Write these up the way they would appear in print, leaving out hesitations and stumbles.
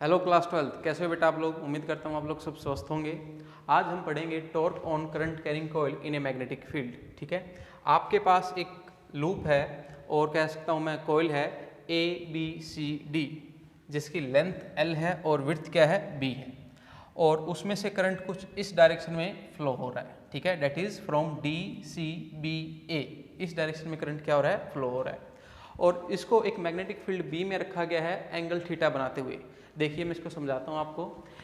Hello class 12, कैसे हो बेटा आप लोग। उम्मीद करता हूँ आप लोग सब स्वस्थ होंगे। आज हम पढ़ेंगे torque on current carrying coil in a magnetic field. ठीक है, आपके पास एक लूप है और कह सकता हूँ मैं कॉइल है ABCD, जिसकी लेंथ L है और विड्थ क्या है B है, और उसमें से करंट कुछ इस डायरेक्शन में फ्लो हो रहा है। ठीक है, डेट इज फ्रॉम DCBA, इस डायरेक्शन में करंट क्या हो रहा है, फ्लो हो रहा है। और इसको एक मैग्नेटिक फील्ड बी में रखा गया है एंगल थीटा बनाते हुए। देखिए मैं इसको समझाता हूँ आपको।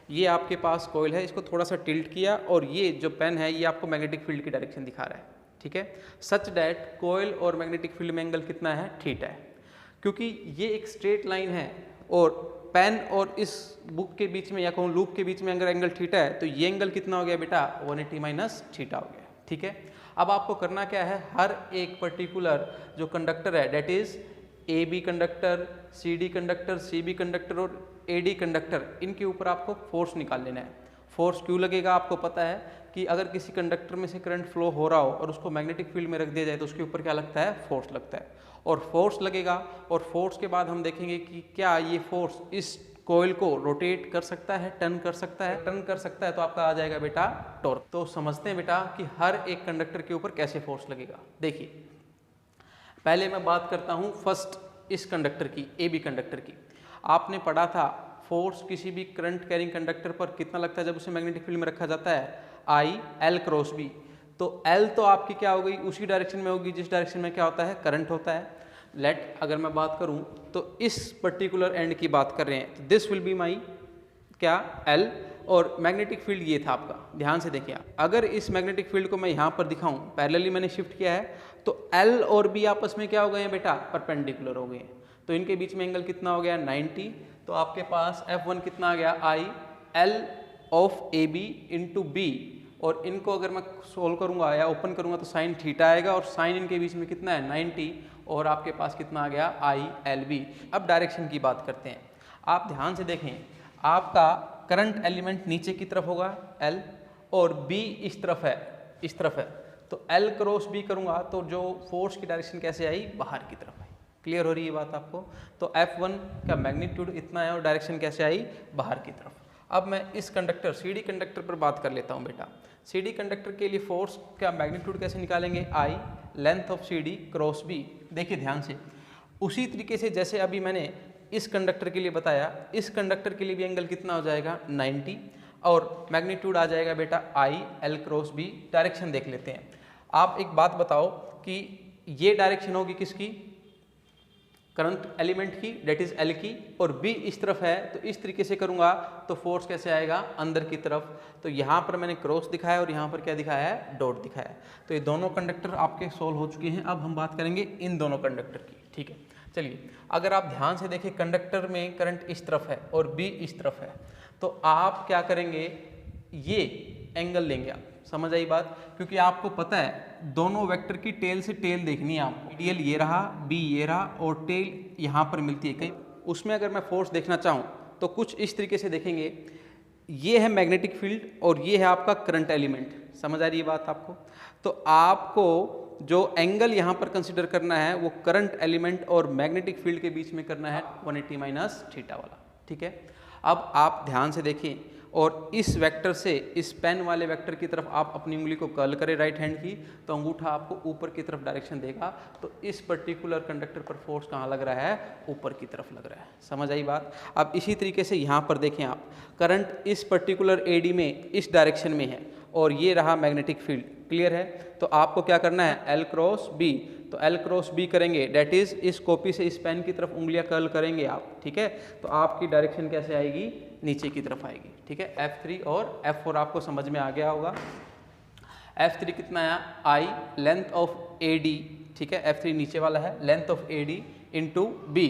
ये आपके पास कॉइल है, इसको थोड़ा सा टिल्ट किया और ये जो पेन है ये आपको मैग्नेटिक फील्ड की डायरेक्शन दिखा रहा है। ठीक है, सच डैट कॉइल और मैग्नेटिक फील्ड में एंगल कितना है, थीटा है। क्योंकि ये एक स्ट्रेट लाइन है और पेन और इस बुक के बीच में या कहूँ लूप के बीच में अगर एंगल थीटा है तो ये एंगल कितना हो गया बेटा, 180 माइनस थीटा हो गया। ठीक है, अब आपको करना क्या है, हर एक पर्टिकुलर जो कंडक्टर है that is AB conductor, CD conductor, CB conductor और AD कंडक्टर, इनके ऊपर आपको फोर्स निकाल लेना है। फोर्स क्यों लगेगा, आपको पता है कि अगर किसी कंडक्टर में से करंट फ्लो हो रहा हो और उसको मैग्नेटिक फील्ड में रख दिया जाए तो उसके ऊपर क्या लगता है, फोर्स लगता है। और फोर्स लगेगा और फोर्स के बाद हम देखेंगे कि क्या ये फोर्स इस कॉइल को रोटेट कर सकता है, टर्न कर सकता है। टर्न कर सकता है तो आपका आ जाएगा बेटा टॉर्क। तो समझते हैं बेटा कि हर एक कंडक्टर के ऊपर कैसे फोर्स लगेगा। देखिए पहले मैं बात करता हूँ फर्स्ट इस कंडक्टर की, AB कंडक्टर की। आपने पढ़ा था फोर्स किसी भी करंट कैरिंग कंडक्टर पर कितना लगता है जब उसे मैग्नेटिक फील्ड में रखा जाता है, I L क्रॉस B। तो L तो आपकी क्या हो गई, उसी डायरेक्शन में होगी जिस डायरेक्शन में क्या होता है, करंट होता है। लेट अगर मैं बात करूं तो इस पर्टिकुलर एंड की बात कर रहे हैं तो दिस विल बी माई क्या, L, और मैग्नेटिक फील्ड ये था आपका। ध्यान से देखिए आप, अगर इस मैग्नेटिक फील्ड को मैं यहाँ पर दिखाऊं, पैरेलली मैंने शिफ्ट किया है तो L और B आपस में क्या हो गए हैं बेटा, परपेंडिकुलर हो गए हैं। तो इनके बीच में एंगल कितना हो गया, 90। तो आपके पास F1 कितना आ गया, I L of AB into B, और इनको अगर मैं सोल्व करूंगा या ओपन करूंगा तो साइन थीटा आएगा और साइन इनके बीच में कितना है, 90, और आपके पास कितना आ गया, ILB। अब डायरेक्शन की बात करते हैं। आप ध्यान से देखें, आपका करंट एलिमेंट नीचे की तरफ होगा L और B इस तरफ है, इस तरफ है। तो L क्रॉस B करूंगा तो जो फोर्स की डायरेक्शन कैसे आई, बाहर की तरफ आई। क्लियर हो रही है बात आपको। तो F1 का मैग्नीट्यूड इतना है और डायरेक्शन कैसे आई, बाहर की तरफ। अब मैं इस कंडक्टर CD कंडक्टर पर बात कर लेता हूँ बेटा। CD कंडक्टर के लिए फोर्स का मैग्नीट्यूड कैसे निकालेंगे, I length of CD cross B। देखिए ध्यान से, उसी तरीके से जैसे अभी मैंने इस कंडक्टर के लिए बताया, इस कंडक्टर के लिए भी एंगल कितना हो जाएगा, 90, और मैग्नीट्यूड आ जाएगा बेटा IL क्रॉस B। डायरेक्शन देख लेते हैं। आप एक बात बताओ कि ये डायरेक्शन होगी किसकी, करंट एलिमेंट की, डेट इज L की, और B इस तरफ है तो इस तरीके से करूंगा तो फोर्स कैसे आएगा, अंदर की तरफ। तो यहाँ पर मैंने क्रॉस दिखाया और यहाँ पर क्या दिखाया है, डॉट दिखाया है। तो ये दोनों कंडक्टर आपके सोल्व हो चुके हैं। अब हम बात करेंगे इन दोनों कंडक्टर की। ठीक है, चलिए अगर आप ध्यान से देखें, कंडक्टर में करंट इस तरफ है और B इस तरफ है, तो आप क्या करेंगे, ये एंगल लेंगे आप। समझ आई बात, क्योंकि आपको पता है दोनों वेक्टर की टेल से टेल देखनी है आपको। मीडियल ये रहा, B ये रहा, और टेल यहाँ पर मिलती है कहीं। उसमें अगर मैं फोर्स देखना चाहूँ तो कुछ इस तरीके से देखेंगे, ये है मैग्नेटिक फील्ड और ये है आपका करंट एलिमेंट। समझ आ रही है बात आपको। तो आपको जो एंगल यहाँ पर कंसिडर करना है वो करंट एलिमेंट और मैग्नेटिक फील्ड के बीच में करना है 180 माइनस थीटा वाला। ठीक है, अब आप ध्यान से देखें और इस वेक्टर से इस पेन वाले वेक्टर की तरफ आप अपनी उंगली को कर्ल करें राइट हैंड की, तो अंगूठा आपको ऊपर की तरफ डायरेक्शन देगा। तो इस पर्टिकुलर कंडक्टर पर फोर्स कहाँ लग रहा है, ऊपर की तरफ लग रहा है। समझ आई बात। अब इसी तरीके से यहाँ पर देखें आप, करंट इस पर्टिकुलर AD में इस डायरेक्शन में है और ये रहा मैग्नेटिक फील्ड। क्लियर है, तो आपको क्या करना है, L क्रॉस B। तो L क्रॉस B करेंगे, डेट इज इस कॉपी से इस पेन की तरफ उंगलियां कर्ल करेंगे आप। ठीक है, तो आपकी डायरेक्शन कैसे आएगी, नीचे की तरफ आएगी। ठीक है, F3 और F4 आपको समझ में आ गया होगा। F3 कितना आया, I लेंथ ऑफ AD। ठीक है, F3 नीचे वाला है, length of AD into B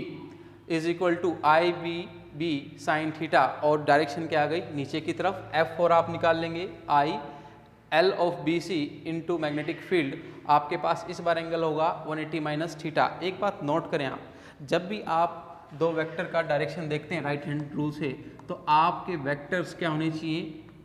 is equal to IB sine theta, और डायरेक्शन क्या आ गई, नीचे की तरफ। F4 आप निकाल लेंगे, IL of BC into magnetic field. आपके पास इस बार एंगल होगा 180 माइनस थीटा। एक बात नोट करें आप, जब भी आप दो वेक्टर का डायरेक्शन देखते हैं राइट हैंड रूल से, तो आपके वेक्टर्स क्या होने चाहिए,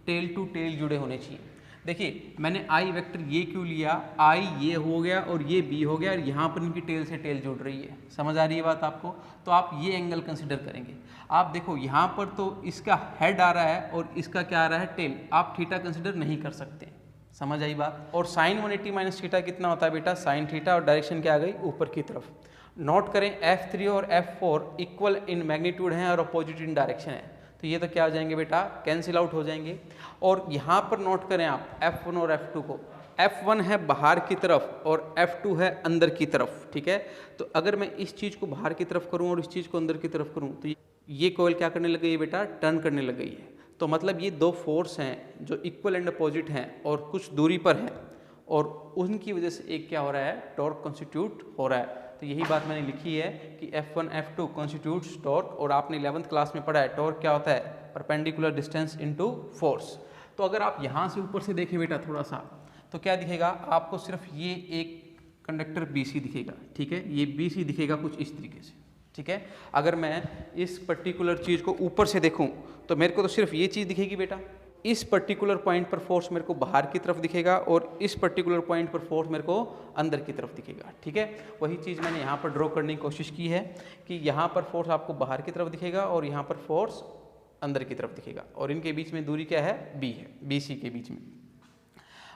टेल टू टेल जुड़े होने चाहिए। देखिए मैंने आई वेक्टर ये क्यों लिया, आई ये हो गया और ये बी हो गया और यहाँ पर इनकी टेल से टेल जुड़ रही है, समझ आ रही है बात आपको। तो आप ये एंगल कंसिडर करेंगे। आप देखो यहाँ पर तो इसका हेड आ रहा है और इसका क्या आ रहा है, टेल। आप थीटा कंसिडर नहीं कर सकते, समझ आई बात। और साइन 180 माइनस थीटा कितना होता है बेटा, साइन थीटा, और डायरेक्शन क्या आ गई, ऊपर की तरफ। नोट करें F3 और F4 इक्वल इन मैग्नीट्यूड हैं और अपोजिट इन डायरेक्शन है, तो ये तो क्या हो जाएंगे बेटा, कैंसिल आउट हो जाएंगे। और यहाँ पर नोट करें आप F1 और F2 को, F1 है बाहर की तरफ और F2 है अंदर की तरफ, ठीक है। तो अगर मैं इस चीज़ को बाहर की तरफ करूँ और इस चीज़ को अंदर की तरफ करूँ तो ये कॉइल क्या करने लग गई है बेटा, टर्न करने लग गई है। तो मतलब ये दो फोर्स हैं जो इक्वल एंड अपोजिट हैं और कुछ दूरी पर हैं, और उनकी वजह से एक क्या हो रहा है, टॉर्क कॉन्स्टिट्यूट हो रहा है। तो यही बात मैंने लिखी है कि F1 F2 कॉन्स्टिट्यूट्स टॉर्क, और आपने 11th क्लास में पढ़ा है टॉर्क क्या होता है, परपेंडिकुलर डिस्टेंस इनटू फोर्स। तो अगर आप यहाँ से ऊपर से देखें बेटा थोड़ा सा, तो क्या दिखेगा आपको, सिर्फ ये एक कंडक्टर BC दिखेगा, ठीक है, ये BC दिखेगा कुछ इस तरीके से, ठीक है। अगर मैं इस पर्टिकुलर चीज़ को ऊपर से देखूँ तो मेरे को तो सिर्फ ये चीज़ दिखेगी बेटा। इस पर्टिकुलर पॉइंट पर फोर्स मेरे को बाहर की तरफ दिखेगा और इस पर्टिकुलर पॉइंट पर फोर्स मेरे को अंदर की तरफ दिखेगा, ठीक है। वही चीज़ मैंने यहाँ पर ड्रॉ करने की कोशिश की है कि यहाँ पर फोर्स आपको बाहर की तरफ दिखेगा और यहाँ पर फोर्स अंदर की तरफ दिखेगा, और इनके बीच में दूरी क्या है, B है, BC के बीच में।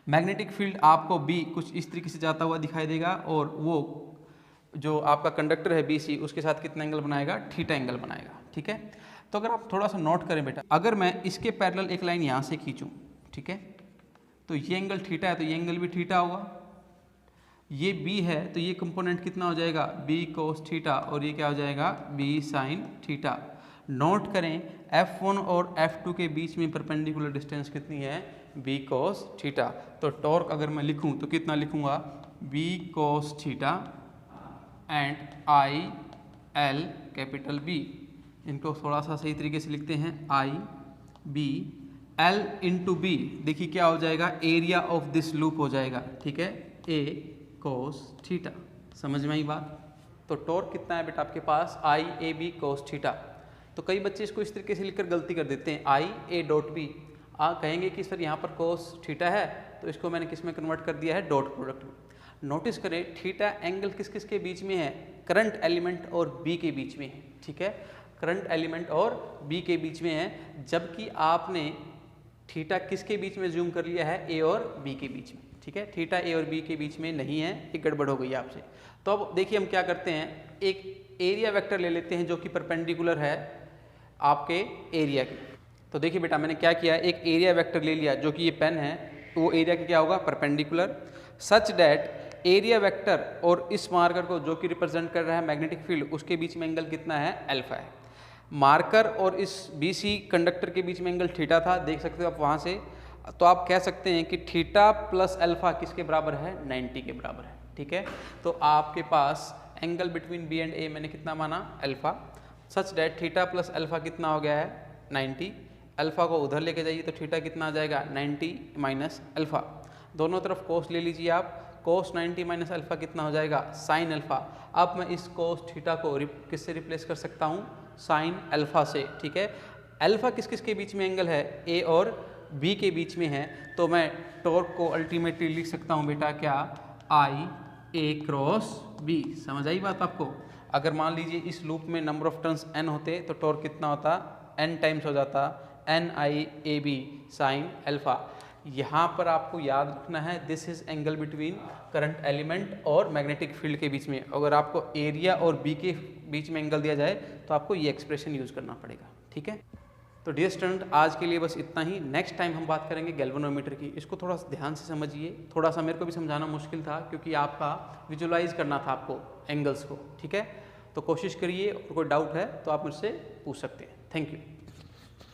मैग्नेटिक फील्ड आपको B कुछ इस तरीके से जाता हुआ दिखाई देगा, और वो जो आपका कंडक्टर है BC उसके साथ कितना एंगल बनाएगा, थीटा एंगल बनाएगा, ठीक है। तो अगर आप थोड़ा सा नोट करें बेटा, अगर मैं इसके पैरेलल एक लाइन यहाँ से खींचूँ, ठीक है, तो ये एंगल थीटा है तो ये एंगल भी थीटा होगा। ये B है तो ये कंपोनेंट कितना हो जाएगा, B कोस थीटा, और ये क्या हो जाएगा, B साइन थीटा। नोट करें F1 और F2 के बीच में परपेंडिकुलर डिस्टेंस कितनी है, B कोस थीटा। तो टॉर्क अगर मैं लिखूँ तो कितना लिखूँगा, B cos theta and I L capital B। इनको थोड़ा सा सही तरीके से लिखते हैं, I B L into B। देखिए क्या हो जाएगा, एरिया ऑफ दिस लूप हो जाएगा, ठीक है, A कोस थीटा। समझ में आई बात। तो टॉर्क कितना है बेटा आपके पास, I A B cos theta. तो कई बच्चे इसको इस तरीके से लिखकर गलती कर देते हैं, I A डॉट B। कहेंगे कि सर यहाँ पर कोस थीटा है तो इसको मैंने किस में कन्वर्ट कर दिया है, डॉट प्रोडक्ट में। नोटिस करें थीटा एंगल किस किस के बीच में है, करंट एलिमेंट और B के बीच में है, ठीक है, करंट एलिमेंट और B के बीच में है। जबकि आपने थीटा किसके बीच में जूम कर लिया है, A और B के बीच में, ठीक है। थीटा A और B के बीच में नहीं है, ये गड़बड़ हो गई आपसे। तो अब देखिए हम क्या करते हैं, एक एरिया वेक्टर ले लेते हैं जो कि परपेंडिकुलर है आपके एरिया की। तो देखिए बेटा मैंने क्या किया, एक एरिया वेक्टर ले लिया जो कि ये पेन है, तो वो एरिया की क्या होगा, perpendicular, such that area vector और इस मार्कर को जो कि रिप्रेजेंट कर रहा है मैग्नेटिक फील्ड, उसके बीच में एंगल कितना है, अल्फा है। मार्कर और इस BC कंडक्टर के बीच में एंगल थीटा था, देख सकते हो आप वहाँ से। तो आप कह सकते हैं कि थीटा प्लस अल्फा किसके बराबर है, 90 के बराबर है, ठीक है। तो आपके पास angle between B and A मैंने कितना माना, alpha, such that theta plus alpha कितना हो गया है, 90। अल्फा को उधर लेके जाइए तो थीटा कितना आ जाएगा, 90 माइनस अल्फा। दोनों तरफ कोस ले लीजिए आप, कोस 90 माइनस अल्फा कितना हो जाएगा, साइन अल्फा। अब मैं इस कोस थीटा को किससे रिप्लेस कर सकता हूँ, साइन अल्फा से, ठीक है। अल्फा किस किस के बीच में एंगल है, A और B के बीच में है। तो मैं टॉर्क को अल्टीमेटली लिख सकता हूँ बेटा क्या, I A क्रॉस B। समझ आई बात आपको। अगर मान लीजिए इस लूप में नंबर ऑफ टर्न्स n होते तो टॉर्क कितना होता, n टाइम्स हो जाता, NIAB साइन अल्फा। यहाँ पर आपको याद रखना है this is angle between current element और मैग्नेटिक फील्ड के बीच में। अगर आपको एरिया और B के बीच में एंगल दिया जाए तो आपको ये एक्सप्रेशन यूज करना पड़ेगा, ठीक है। तो डियर स्टूडेंट आज के लिए बस इतना ही। नेक्स्ट टाइम हम बात करेंगे गैल्वेनोमीटर की। इसको थोड़ा सा ध्यान से समझिए, थोड़ा सा मेरे को भी समझाना मुश्किल था क्योंकि आपका विजुलाइज करना था आपको एंगल्स को, ठीक है। तो कोशिश करिए, और कोई डाउट है तो आप मुझसे पूछ सकते हैं। Thank you.